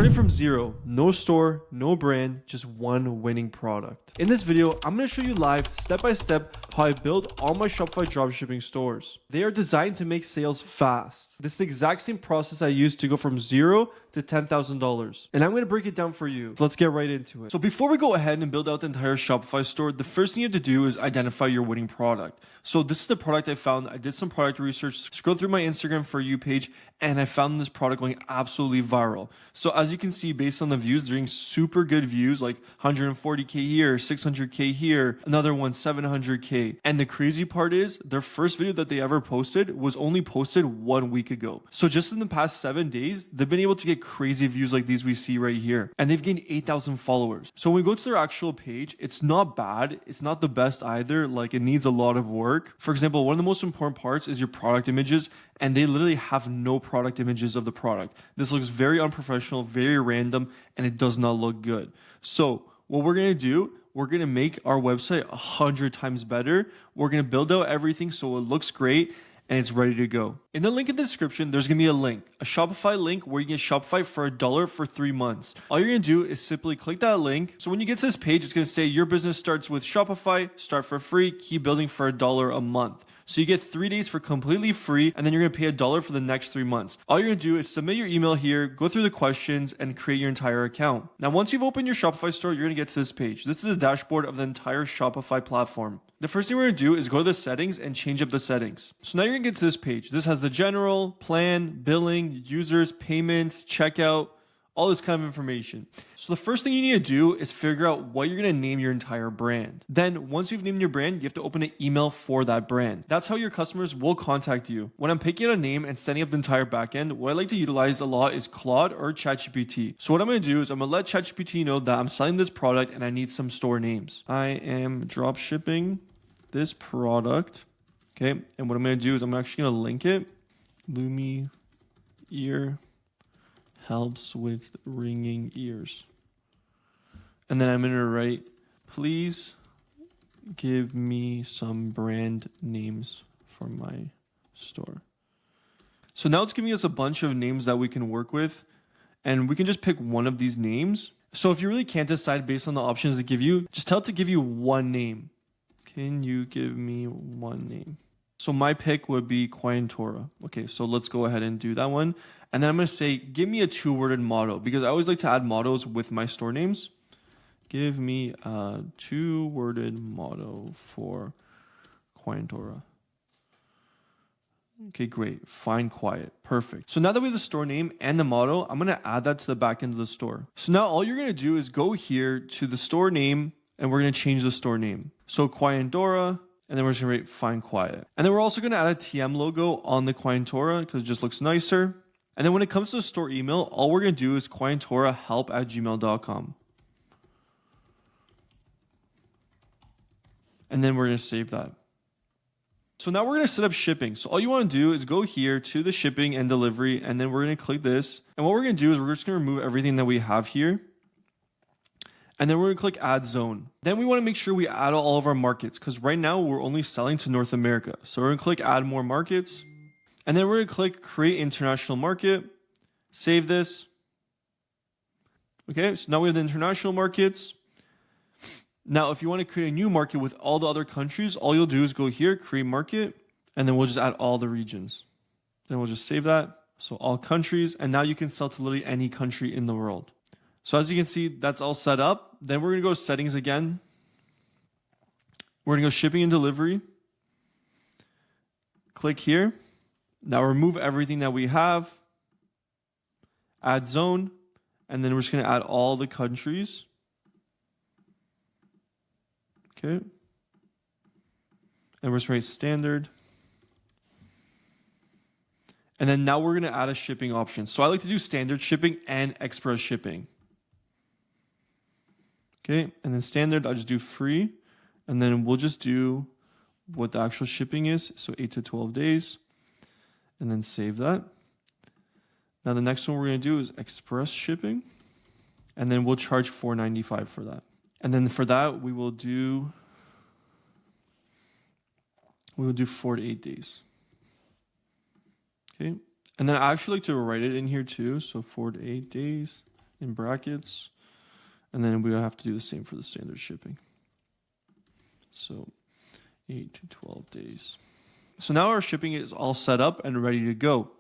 starting from zero, no store, no brand, just one winning product. In this video, I'm going to show you live, step by step, how I build all my Shopify dropshipping stores. They are designed to make sales fast. This is the exact same process I used to go from zero to $10,000. And I'm going to break it down for you. So let's get right into it. So before we go ahead and build out the entire Shopify store, the first thing you have to do is identify your winning product. So this is the product I found. I did some product research, scrolled through my Instagram For You page, and I found this product going absolutely viral. So as you can see, based on the views, they're getting super good views, like 140K here, 600K here, another one 700K. And the crazy part is their first video that they ever posted was only posted 1 week ago. So just in the past 7 days, they've been able to get crazy views like these we see right here. And they've gained 8,000 followers. So when we go to their actual page, it's not bad. It's not the best either. Like, it needs a lot of work. For example, one of the most important parts is your product images, and they literally have no product images of the product. This looks very unprofessional, very random, and it does not look good. So what we're going to do, we're going to make our website 100 times better. We're going to build out everything so it looks great and it's ready to go. In the link in the description, there's going to be a link, a Shopify link where you get Shopify for $1 for 3 months. All you're going to do is simply click that link. So when you get to this page, it's going to say your business starts with Shopify, start for free, keep building for $1 a month. So you get 3 days for completely free, and then you're going to pay $1 for the next 3 months. All you're going to do is submit your email here, go through the questions, and create your entire account. Now, once you've opened your Shopify store, you're going to get to this page. This is a dashboard of the entire Shopify platform. The first thing we're going to do is go to the settings and change up the settings. So now you're going to get to this page. This has the general, plan, billing, users, payments, checkout, all this kind of information. So the first thing you need to do is figure out what you're going to name your entire brand. Then once you've named your brand, you have to open an email for that brand. That's how your customers will contact you. When I'm picking out a name and setting up the entire backend, what I like to utilize a lot is Claude or ChatGPT. So what I'm going to do is I'm going to let ChatGPT know that I'm selling this product and I need some store names. I am drop shipping this product. Okay. And what I'm going to do is I'm actually going to link it. Lumi ear helps with ringing ears. And then I'm going to write, please give me some brand names for my store. So now it's giving us a bunch of names that we can work with, and we can just pick one of these names. So if you really can't decide based on the options they give you, just tell it to give you one name. Can you give me one name? So my pick would be Quientora. Okay, so let's go ahead and do that one. And then I'm going to say, give me a 2-worded motto, because I always like to add mottos with my store names. Give me a 2-worded motto for Quientora. Okay, great. Find quiet. Perfect. So now that we have the store name and the motto, I'm going to add that to the back end of the store. So now all you're going to do is go here to the store name, and we're going to change the store name. So Quientora. And then we're just going to write find quiet. And then we're also going to add a TM logo on the Quientora because it just looks nicer. And then when it comes to the store email, all we're going to do is quientorahelp@gmail.com. And then we're going to save that. So now we're going to set up shipping. So all you want to do is go here to the shipping and delivery, and then we're going to click this. And what we're going to do is we're just going to remove everything that we have here. And then we're going to click add zone. Then we want to make sure we add all of our markets, because right now we're only selling to North America. So we're going to click add more markets. And then we're going to click create international market. Save this. Okay, so now we have the international markets. Now, if you want to create a new market with all the other countries, all you'll do is go here, create market, and then we'll just add all the regions. Then we'll just save that. So all countries, and now you can sell to literally any country in the world. So as you can see, that's all set up. Then we're going to go settings again. We're going to go shipping and delivery. Click here. Now remove everything that we have. Add zone. And then we're just going to add all the countries. Okay. And we're just going to write standard. And then now we're going to add a shipping option. So I like to do standard shipping and express shipping. Okay, and then standard, I'll just do free. And then we'll just do what the actual shipping is. So 8 to 12 days. And then save that. Now the next one we're going to do is express shipping. And then we'll charge $4.95 for that. And then for that, we will do 4 to 8 days. Okay. And then I actually like to write it in here too. So 4 to 8 days. in brackets. And then we have to do the same for the standard shipping. So 8 to 12 days. So now our shipping is all set up and ready to go.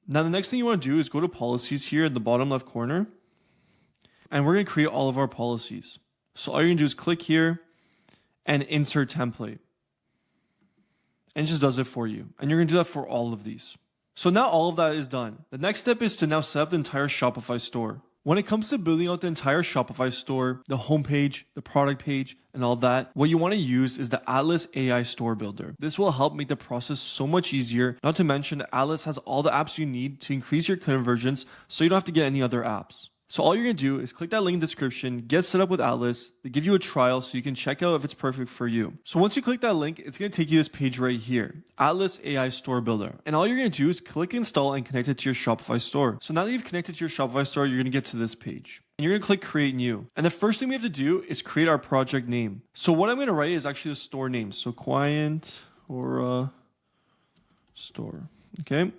Now the next thing you want to do is go to policies here at the bottom left corner. And we're going to create all of our policies. So all you're going to do is click here and insert template. And it just does it for you. And you're going to do that for all of these. So now all of that is done. The next step is to now set up the entire Shopify store. When it comes to building out the entire Shopify store, the homepage, the product page, and all that, what you want to use is the Atlas AI Store Builder. This will help make the process so much easier. Not to mention, Atlas has all the apps you need to increase your conversions, so you don't have to get any other apps. So all you're going to do is click that link in the description, get set up with Atlas. They give you a trial so you can check out if it's perfect for you. So once you click that link, it's going to take you to this page right here, Atlas AI Store Builder. And all you're going to do is click install and connect it to your Shopify store. So now that you've connected to your Shopify store, you're going to get to this page. And you're going to click create new. And the first thing we have to do is create our project name. So what I'm going to write is actually the store name. So client or store. Okay.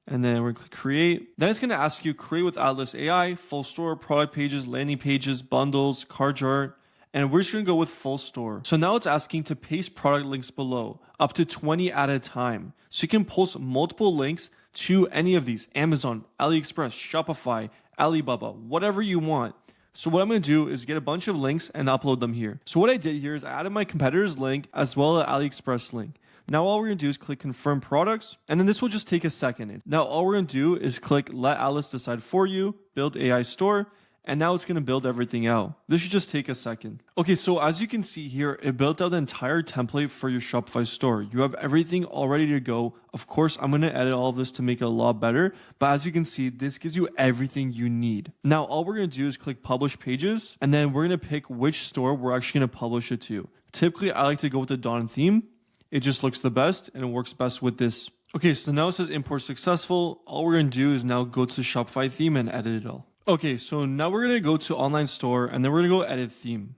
And then we're going to click create. Then it's going to ask you create with Atlas AI, full store, product pages, landing pages, bundles, cart chart. And we're just going to go with full store. So now it's asking to paste product links below, up to 20 at a time. So you can post multiple links to any of these, Amazon, AliExpress, Shopify, Alibaba, whatever you want. So what I'm going to do is get a bunch of links and upload them here. So what I did here is I added my competitor's link as well as AliExpress link. Now all we're going to do is click confirm products, and then this will just take a second. Now all we're going to do is click let Atlas decide for you, build AI store, and now it's going to build everything out. This should just take a second. Okay, so as you can see here, it built out the entire template for your Shopify store. You have everything all ready to go. Of course, I'm going to edit all of this to make it a lot better, but as you can see, this gives you everything you need. Now all we're going to do is click publish pages, and then we're going to pick which store we're actually going to publish it to. Typically, I like to go with the Dawn theme. It just looks the best and it works best with this. Okay, so now it says import successful. All we're going to do is now go to the Shopify theme and edit it all. Okay, so now we're going to go to online store and then we're going to go edit theme.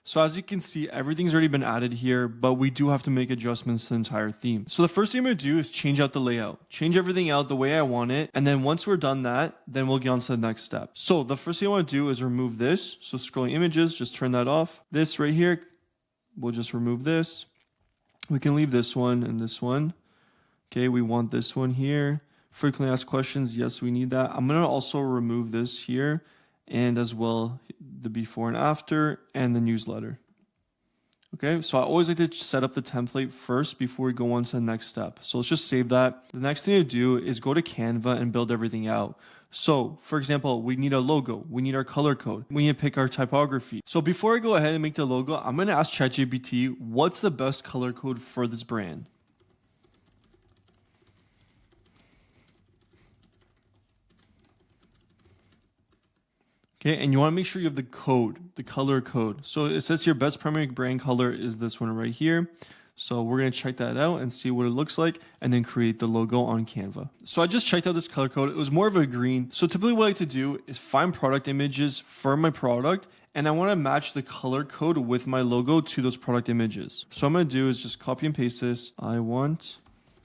So as you can see, everything's already been added here, but we do have to make adjustments to the entire theme. So the first thing I'm going to do is change out the layout, change everything out the way I want it. And then once we're done that, then we'll get on to the next step. So the first thing I want to do is remove this. So scrolling images, just turn that off. This right here, we'll just remove this. We can leave this one and this one. Okay, we want this one here. Frequently asked questions, yes, we need that. I'm going to also remove this here and as well the before and after and the newsletter. Okay, so I always like to set up the template first before we go on to the next step. So let's just save that. The next thing to do is go to Canva and build everything out. So for example, we need a logo, we need our color code, we need to pick our typography. So before I go ahead and make the logo, I'm going to ask ChatGPT, what's the best color code for this brand? Okay, and you want to make sure you have the code, the color code. So it says your best primary brand color is this one right here. So we're going to check that out and see what it looks like and then create the logo on Canva. So I just checked out this color code. It was more of a green. So typically what I like to do is find product images for my product and I want to match the color code with my logo to those product images. So what I'm going to do is just copy and paste this. I want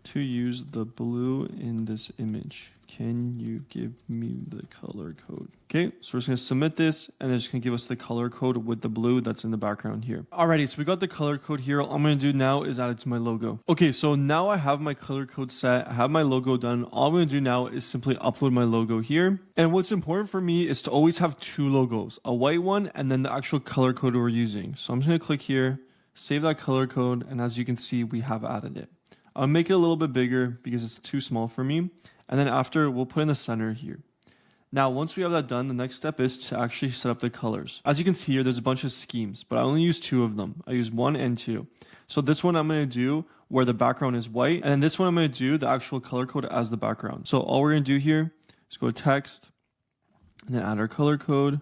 to use the blue in this image. Can you give me the color code? Okay, so we're just going to submit this and it's going to give us the color code with the blue that's in the background here. Alrighty, so we got the color code here. All I'm going to do now is add it to my logo. Okay, so now I have my color code set. I have my logo done. All I'm going to do now is simply upload my logo here. And what's important for me is to always have two logos, a white one and then the actual color code we're using. So I'm just going to click here, save that color code, and as you can see, we have added it. I'll make it a little bit bigger because it's too small for me. And then after, we'll put in the center here. Now, once we have that done, the next step is to actually set up the colors. As you can see here, there's a bunch of schemes, but I only use two of them. I use 1 and 2. So this one I'm going to do where the background is white. And then this one I'm going to do the actual color code as the background. So all we're going to do here is go to text and then add our color code.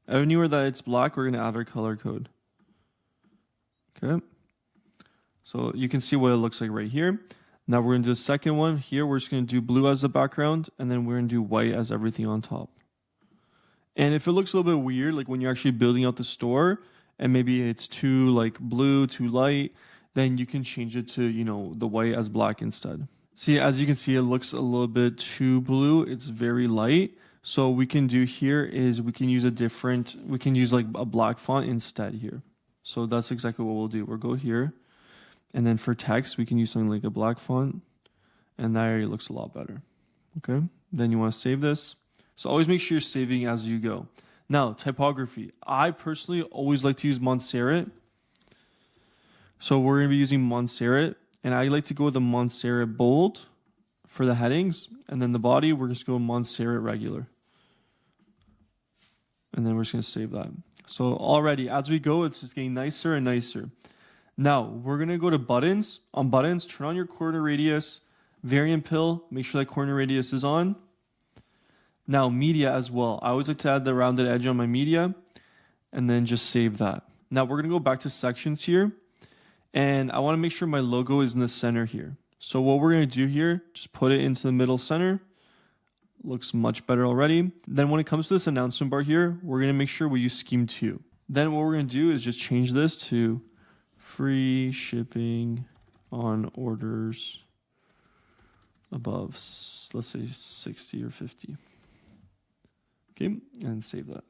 Anywhere that it's black, we're going to add our color code. Okay. So you can see what it looks like right here. Now we're going to do the second one. Here we're just going to do blue as the background, and then we're going to do white as everything on top. And if it looks a little bit weird, like when you're actually building out the store, and maybe it's too like blue, too light, then you can change it to, you know, the white as black instead. See, as you can see, it looks a little bit too blue. It's very light. So we can do here is we can use we can use like a black font instead here. So that's exactly what we'll do. We'll go here, and then for text, we can use something like a black font, and that area looks a lot better. Okay, then you want to save this. So always make sure you're saving as you go. Now, typography. I personally always like to use Montserrat. So we're going to be using Montserrat, and I like to go with the Montserrat bold for the headings, and then the body, we're just going Montserrat regular. And then we're just going to save that. So already, as we go, it's just getting nicer and nicer. Now, we're going to go to buttons. On buttons, turn on your corner radius, variant pill, make sure that corner radius is on. Now, media as well. I always like to add the rounded edge on my media, and then just save that. Now, we're going to go back to sections here, and I want to make sure my logo is in the center here. So what we're going to do here, just put it into the middle center. Looks much better already. Then when it comes to this announcement bar here, we're going to make sure we use scheme 2. Then what we're going to do is just change this to free shipping on orders above, let's say 60 or 50. Okay, and save that.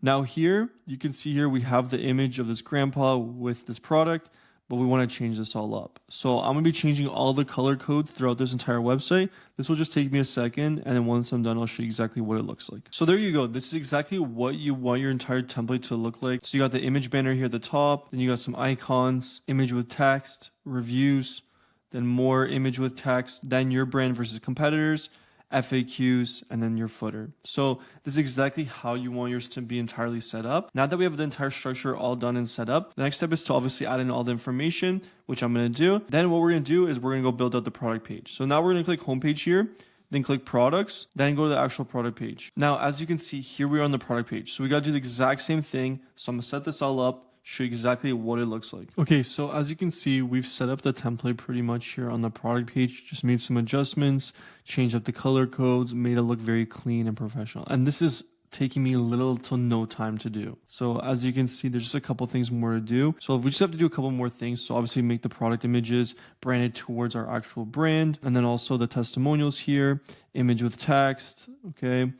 Now here, you can see here we have the image of this grandpa with this product, but we want to change this all up. So I'm going to be changing all the color codes throughout this entire website. This will just take me a second, and then once I'm done, I'll show you exactly what it looks like. So there you go. This is exactly what you want your entire template to look like. So you got the image banner here at the top, then you got some icons, image with text, reviews, then more image with text, then your brand versus competitors, FAQs, and then your footer. So this is exactly how you want yours to be entirely set up. Now that we have the entire structure all done and set up, the next step is to obviously add in all the information, which I'm going to do. Then what we're going to do is we're going to go build out the product page. So now we're going to click homepage here, then click products, then go to the actual product page. Now, as you can see, here we are on the product page. So we got to do the exact same thing. So I'm going to set this all up, show you exactly what it looks like. Okay, so as you can see, we've set up the template pretty much here on the product page, just made some adjustments, changed up the color codes, made it look very clean and professional. And this is taking me little to no time to do. So as you can see, there's just a couple things more to do. So we just have to do a couple more things. So obviously make the product images branded towards our actual brand, and then also the testimonials here, image with text, okay?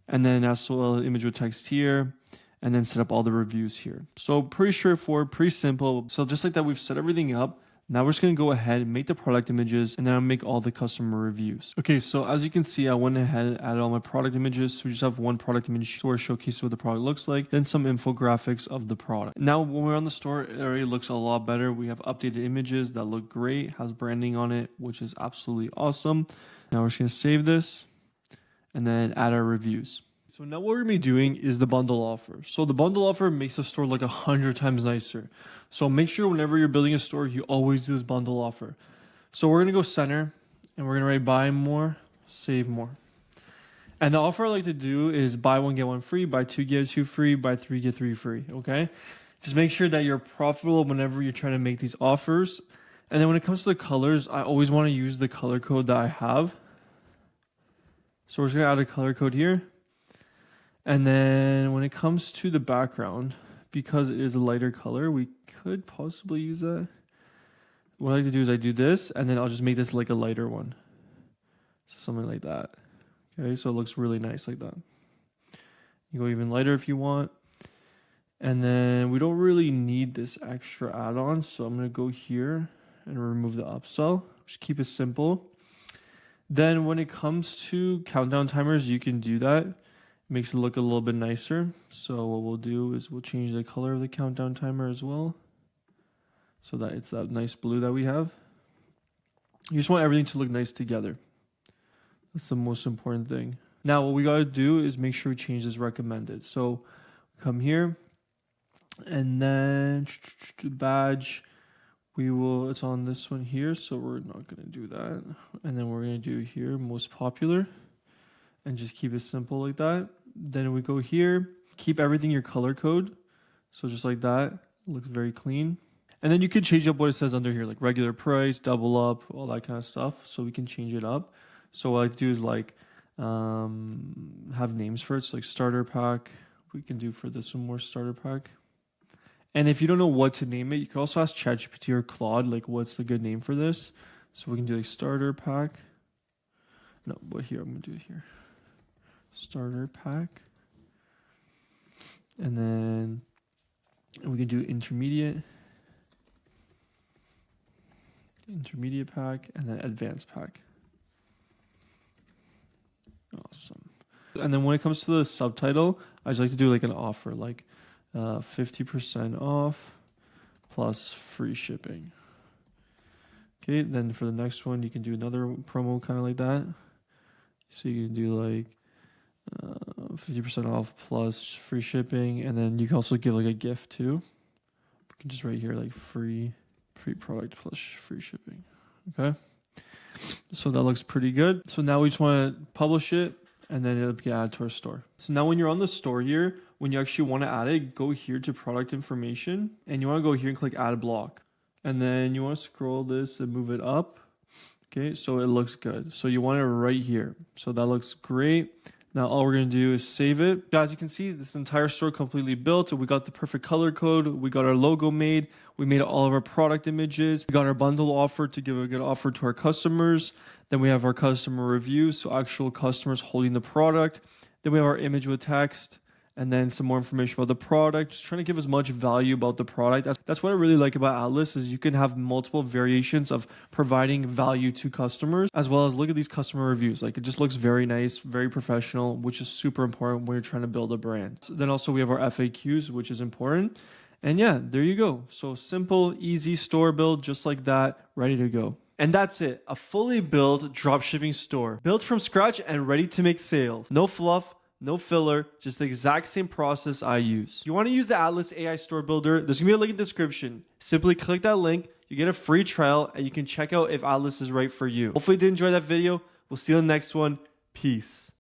And then as well, image with text here, and then set up all the reviews here. So pretty straightforward, pretty simple. So just like that, we've set everything up. Now we're just gonna go ahead and make the product images, and then I'll make all the customer reviews. Okay, so as you can see, I went ahead and added all my product images. So we just have one product image store showcase what the product looks like, then some infographics of the product. Now when we're on the store, it already looks a lot better. We have updated images that look great, has branding on it, which is absolutely awesome. Now we're just gonna save this and then add our reviews. So now what we're going to be doing is the bundle offer. So the bundle offer makes the store look 100 times nicer. So make sure whenever you're building a store, you always do this bundle offer. So we're going to go center, and we're going to write buy more, save more. And the offer I like to do is buy one, get one free, buy two, get two free, buy three, get three free, okay? Just make sure that you're profitable whenever you're trying to make these offers. And then when it comes to the colors, I always want to use the color code that I have. So we're just going to add a color code here. And then when it comes to the background, because it is a lighter color, we could possibly use that. What I like to do is I do this, and then I'll just make this like a lighter one. So something like that. Okay, so it looks really nice like that. You go even lighter if you want. And then we don't really need this extra add-on, so I'm going to go here and remove the upsell. Just keep it simple. Then when it comes to countdown timers, you can do that. Makes it look a little bit nicer. So what we'll do is we'll change the color of the countdown timer as well, so that it's that nice blue that we have. You just want everything to look nice together. That's the most important thing. Now what we got to do is make sure we change this recommended. So come here, and then badge, it's on this one here, so we're not going to do that. And then we're going to do here most popular, and just keep it simple like that. Then we go here, keep everything your color code. So just like that, looks very clean. And then you can change up what it says under here, like regular price, double up, all that kind of stuff. So we can change it up. So what I like to do is like have names for it. So like starter pack, we can do for this one more starter pack. And if you don't know what to name it, you can also ask ChatGPT or Claude, like what's the good name for this? So we can do like starter pack. No, but here, I'm gonna do it here. starter pack. And then we can do intermediate pack, and then advanced pack. Awesome. And then when it comes to the subtitle, I just like to do like an offer, like 50% off plus free shipping. Okay, then for the next one, you can do another promo kind of like that. So you can do like 50% off plus free shipping, and then you can also give like a gift too. You can just write here like free product plus free shipping. Okay, so that looks pretty good. So now we just want to publish it, and then it'll get added to our store. So now when you're on the store here, when you actually want to add it, go here to product information, and you want to go here and click add block, and then you want to scroll this and move it up. Okay, so it looks good. So you want it right here. So that looks great. Now all we're going to do is save it. Guys, you can see this entire store completely built. We got the perfect color code. We got our logo made. We made all of our product images. We got our bundle offer to give a good offer to our customers. Then we have our customer reviews, so actual customers holding the product. Then we have our image with text, and then some more information about the product, just trying to give as much value about the product. That's what I really like about Atlas, is you can have multiple variations of providing value to customers, as well as look at these customer reviews. Like, it just looks very nice, very professional, which is super important when you're trying to build a brand. Then also we have our FAQs, which is important. And yeah, there you go. So simple, easy store build, just like that, ready to go. And that's it, a fully built dropshipping store, built from scratch and ready to make sales. No fluff, no filler, just the exact same process I use. If you want to use the Atlas AI Store Builder, there's going to be a link in the description. Simply click that link, you get a free trial, and you can check out if Atlas is right for you. Hopefully you did enjoy that video. We'll see you in the next one. Peace.